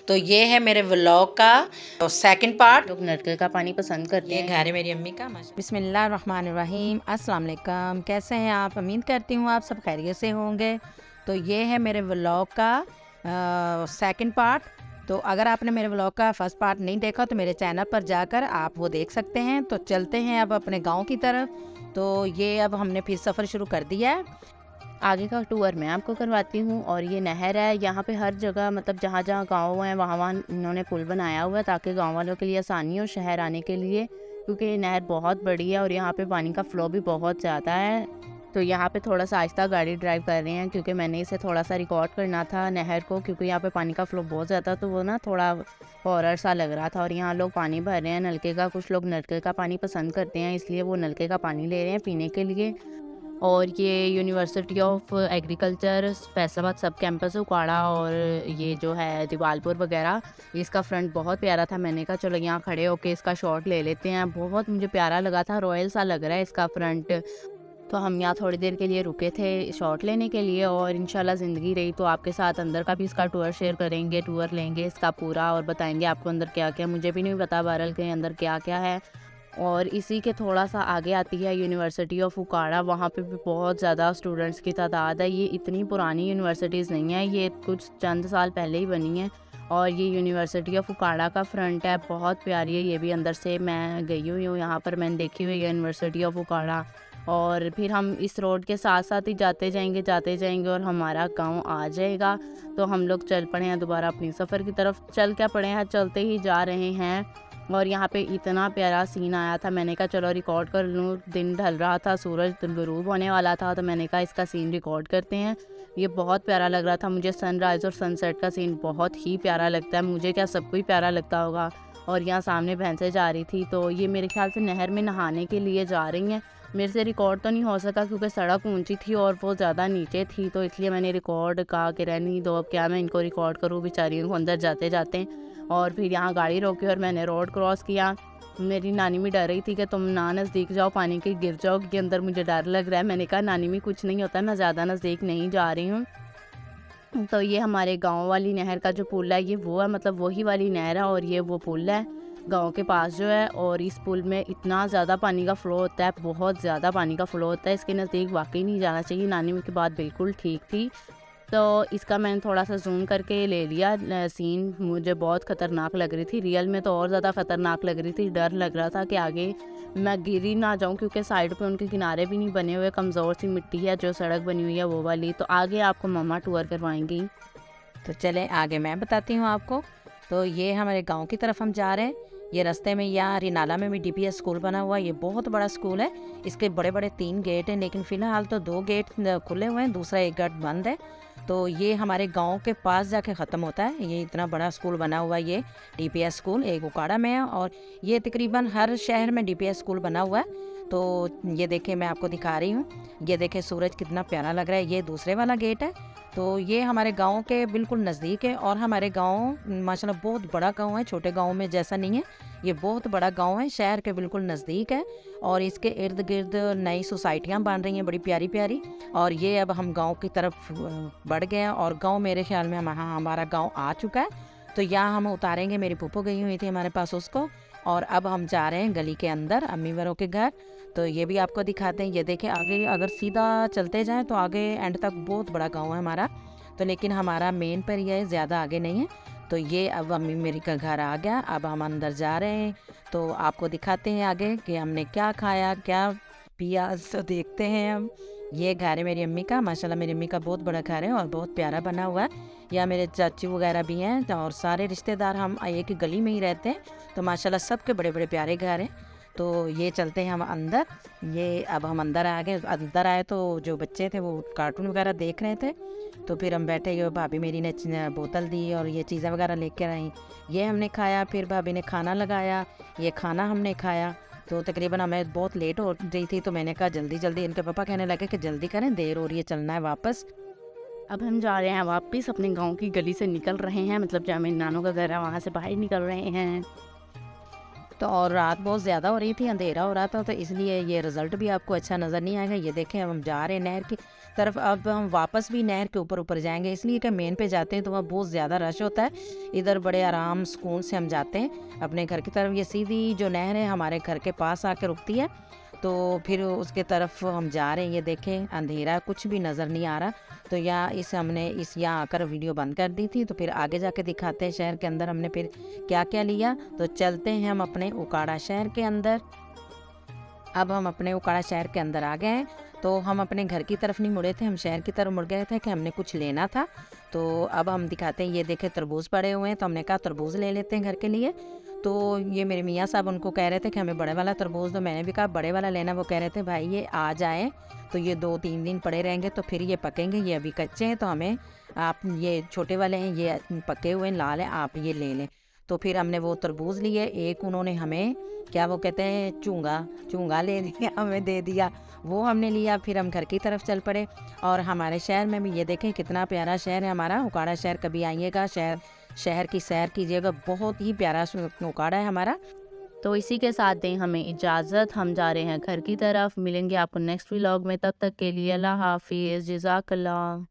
तो ये है मेरे व्लॉग का सेकंड पार्ट। लोग नलके का पानी पसंद करते हैं। घर है मेरी अम्मी का। बिस्मिल्लाहिर्रहमानिर्रहीम, अस्सलाम वालेकुम। कैसे हैं आप? उम्मीद करती हूँ आप सब खैरियत से होंगे। तो ये है मेरे व्लॉग का सेकंड पार्ट। तो अगर आपने मेरे व्लॉग का फर्स्ट पार्ट नहीं देखा तो मेरे चैनल पर जाकर आप वो देख सकते हैं। तो चलते हैं अब अपने गांव की तरफ। तो ये अब हमने फिर सफ़र शुरू कर दिया है। आगे का टूर मैं आपको करवाती हूँ। और ये नहर है, यहाँ पे हर जगह मतलब जहाँ जहाँ गाँव हैं वहाँ वहाँ इन्होंने पुल बनाया हुआ है ताकि गाँव वालों के लिए आसानी हो शहर आने के लिए, क्योंकि ये नहर बहुत बड़ी है और यहाँ पे पानी का फ़्लो भी बहुत ज़्यादा है। तो यहाँ पे थोड़ा सा आहिस्ता गाड़ी ड्राइव कर रहे हैं क्योंकि मैंने इसे थोड़ा सा रिकॉर्ड करना था नहर को, क्योंकि यहाँ पे पानी का फ़्लो बहुत ज़्यादा, तो वो ना थोड़ा हॉरर सा लग रहा था। और यहाँ लोग पानी भर रहे हैं नलके का। कुछ लोग नलके का पानी पसंद करते हैं, इसलिए वो नलके का पानी ले रहे हैं पीने के लिए। और ये यूनिवर्सिटी ऑफ एग्रीकल्चर फैसलाबाद सब कैंपस उकाड़ा, और ये जो है जवालपुर वगैरह, इसका फ्रंट बहुत प्यारा था। मैंने कहा चलो यहाँ खड़े होके इसका शॉट ले लेते हैं। बहुत मुझे प्यारा लगा था, रॉयल सा लग रहा है इसका फ्रंट। तो हम यहाँ थोड़ी देर के लिए रुके थे शॉट लेने के लिए, और इंशाल्लाह ज़िंदगी रही तो आपके साथ अंदर का भी इसका टूर शेयर करेंगे, टूर लेंगे इसका पूरा और बताएंगे आपको अंदर क्या क्या। मुझे भी नहीं पता बहरहाल के अंदर क्या क्या है। और इसी के थोड़ा सा आगे आती है यूनिवर्सिटी ऑफ उकाड़ा। वहाँ पे भी बहुत ज़्यादा स्टूडेंट्स की तादाद है। ये इतनी पुरानी यूनिवर्सिटीज़ नहीं है, ये कुछ चंद साल पहले ही बनी है। और ये यूनिवर्सिटी ऑफ उकाड़ा का फ्रंट है, बहुत प्यारी है ये भी। अंदर से मैं गई हुई हूँ यहाँ पर, मैंने देखी हुई है यूनिवर्सिटी ऑफ उकाड़ा। और फिर हम इस रोड के साथ साथ ही जाते जाएंगे और हमारा गांव आ जाएगा। तो हम लोग चल पड़े हैं दोबारा अपनी सफ़र की तरफ। चल क्या पड़े हैं, चलते ही जा रहे हैं। और यहाँ पे इतना प्यारा सीन आया था, मैंने कहा चलो रिकॉर्ड कर लूँ। दिन ढल रहा था, सूरज गुरूब होने वाला था, तो मैंने कहा इसका सीन रिकॉर्ड करते हैं। ये बहुत प्यारा लग रहा था मुझे। सनराइज़ और सनसेट का सीन बहुत ही प्यारा लगता है मुझे, क्या सबको ही प्यारा लगता होगा। और यहाँ सामने भैंसें जा रही थी, तो ये मेरे ख्याल से नहर में नहाने के लिए जा रही हैं। मेरे से रिकॉर्ड तो नहीं हो सका क्योंकि सड़क ऊंची थी और वो ज़्यादा नीचे थी, तो इसलिए मैंने रिकॉर्ड कहा कि रहने दो, अब क्या मैं इनको रिकॉर्ड करूँ बेचारियों को अंदर जाते जाते। और फिर यहाँ गाड़ी रोकी और मैंने रोड क्रॉस किया। मेरी नानी भी डर रही थी कि तुम ना नज़दीक जाओ, पानी के गिर जाओ, क्योंकि अंदर मुझे डर लग रहा है। मैंने कहा नानी भी कुछ नहीं होता, मैं ज़्यादा नज़दीक नहीं जा रही हूँ। तो ये हमारे गांव वाली नहर का जो पुल है, ये वो है, मतलब वही वाली नहर है और ये वो पुल है गांव के पास जो है। और इस पुल में इतना ज़्यादा पानी का फ़्लो होता है, बहुत ज़्यादा पानी का फ़्लो होता है। इसके नज़दीक वाकई नहीं जाना चाहिए। नानी की बात बिल्कुल ठीक थी। तो इसका मैंने थोड़ा सा जूम करके ले लिया सीन। मुझे बहुत ख़तरनाक लग रही थी, रियल में तो और ज़्यादा ख़तरनाक लग रही थी। डर लग रहा था कि आगे मैं गिर ही ना जाऊं, क्योंकि साइड पे उनके किनारे भी नहीं बने हुए, कमज़ोर सी मिट्टी है जो सड़क बनी हुई है वो वाली। तो आगे आपको मम्मा टूर करवाएंगी। तो चले आगे मैं बताती हूँ आपको। तो ये हमारे गांव की तरफ हम जा रहे हैं। ये रास्ते में यहाँ रिनाला में भी डीपीएस स्कूल बना हुआ है। ये बहुत बड़ा स्कूल है। इसके बड़े बड़े 3 गेट हैं, लेकिन फ़िलहाल तो 2 गेट खुले हुए हैं, दूसरा एक गेट बंद है। तो ये हमारे गांव के पास जाके ख़त्म होता है। ये इतना बड़ा स्कूल बना हुआ है, ये डीपीएस स्कूल एक उकाड़ा में है। और ये तकरीबन हर शहर में डीपीएस स्कूल बना हुआ है। तो ये देखें, मैं आपको दिखा रही हूँ। ये देखें सूरज कितना प्यारा लग रहा है। ये दूसरे वाला गेट है। तो ये हमारे गांव के बिल्कुल नज़दीक है। और हमारे गांव माशाल्लाह बहुत बड़ा गांव है, छोटे गांव में जैसा नहीं है। ये बहुत बड़ा गांव है, शहर के बिल्कुल नज़दीक है। और इसके इर्द गिर्द नई सोसाइटियां बन रही हैं बड़ी प्यारी प्यारी। और ये अब हम गांव की तरफ बढ़ गए हैं और गांव मेरे ख्याल में हमारा गांव आ चुका है। तो यहाँ हम उतारेंगे, मेरी फूफो गई हुई थी हमारे पास उसको। और अब हम जा रहे हैं गली के अंदर अम्मी वरों के घर। तो ये भी आपको दिखाते हैं। ये देखें आगे अगर सीधा चलते जाएं तो आगे एंड तक बहुत बड़ा गांव है हमारा। तो लेकिन हमारा मेन पर यह है, ज़्यादा आगे नहीं है। तो ये अब अम्मी मेरी का घर आ गया। अब हम अंदर जा रहे हैं, तो आपको दिखाते हैं आगे कि हमने क्या खाया क्या पिया। तो देखते हैं हम। ये घर है मेरी अम्मी का। माशाल्लाह मेरी अम्मी का बहुत बड़ा घर है और बहुत प्यारा बना हुआ है। या मेरे चाचू वगैरह भी हैं और सारे रिश्तेदार हम एक ही गली में ही रहते हैं। तो माशाल्लाह सबके बड़े बड़े प्यारे घर हैं। तो ये चलते हैं हम अंदर। ये अब हम अंदर आ गए। अंदर आए तो जो बच्चे थे वो कार्टून वगैरह देख रहे थे। तो फिर हम बैठे, ये भाभी मेरी ने बोतल दी और ये चीज़ें वगैरह लेकर आई। ये हमने खाया। फिर भाभी ने खाना लगाया, ये खाना हमने खाया। तो तकरीबन हमें बहुत लेट हो रही थी, तो मैंने कहा जल्दी जल्दी। इनके पापा कहने लगे कि जल्दी करें, देर हो रही है, चलना है वापस। अब हम जा रहे हैं वापस अपने गांव की गली से निकल रहे हैं, मतलब जहाँ मेरे नानों का घर है वहाँ से बाहर निकल रहे हैं। तो और रात बहुत ज़्यादा हो रही थी, अंधेरा हो रहा था, तो इसलिए ये रिज़ल्ट भी आपको अच्छा नज़र नहीं आएगा। ये देखें अब हम जा रहे हैं नहर की तरफ अब हम वापस भी नहर के ऊपर ऊपर जाएंगे, इसलिए कि मेन पे जाते हैं तो वहाँ बहुत ज़्यादा रश होता है। इधर बड़े आराम सुकून से हम जाते हैं अपने घर की तरफ। ये सीधी जो नहर है हमारे घर के पास आकर रुकती है, तो फिर उसके तरफ हम जा रहे हैं। ये देखें अंधेरा, कुछ भी नज़र नहीं आ रहा। तो हमने यहाँ आकर वीडियो बंद कर दी थी। तो फिर आगे जाके दिखाते हैं शहर के अंदर हमने फिर क्या क्या लिया। तो चलते हैं हम अपने उकाड़ा शहर के अंदर। अब हम अपने उकाड़ा शहर के अंदर आ गए हैं। तो हम अपने घर की तरफ नहीं मुड़े थे, हम शहर की तरफ मुड़ गए थे कि हमने कुछ लेना था। तो अब हम दिखाते हैं, ये देखे तरबूज पड़े हुए हैं, तो हमने कहा तरबूज ले लेते हैं घर के लिए। तो ये मेरे मियाँ साहब उनको कह रहे थे कि हमें बड़े वाला तरबूज दो। मैंने भी कहा बड़े वाला लेना। वो कह रहे थे भाई ये आ जाए तो ये 2-3 दिन पड़े रहेंगे तो फिर ये पकेंगे, ये अभी कच्चे हैं, तो हमें आप ये छोटे वाले हैं, ये पके हुए लाल हैं, आप ये ले लें। तो फिर हमने वो तरबूज लिए। एक उन्होंने हमें क्या वो कहते हैं चूंगा ले दिया, हमें दे दिया, वो हमने लिया। फिर हम घर की तरफ चल पड़े। और हमारे शहर में भी ये देखें कितना प्यारा शहर है हमारा उकाड़ा शहर। कभी आइएगा, शहर की सैर कीजिएगा, बहुत ही प्यारा उकाड़ा है हमारा। तो इसी के साथ दें हमें इजाज़त, हम जा रहे हैं घर की तरफ। मिलेंगे आपको नेक्स्ट व्लॉग में, तब तक के लिए अल्लाह हाफिज़, जज़ाकल्लाह।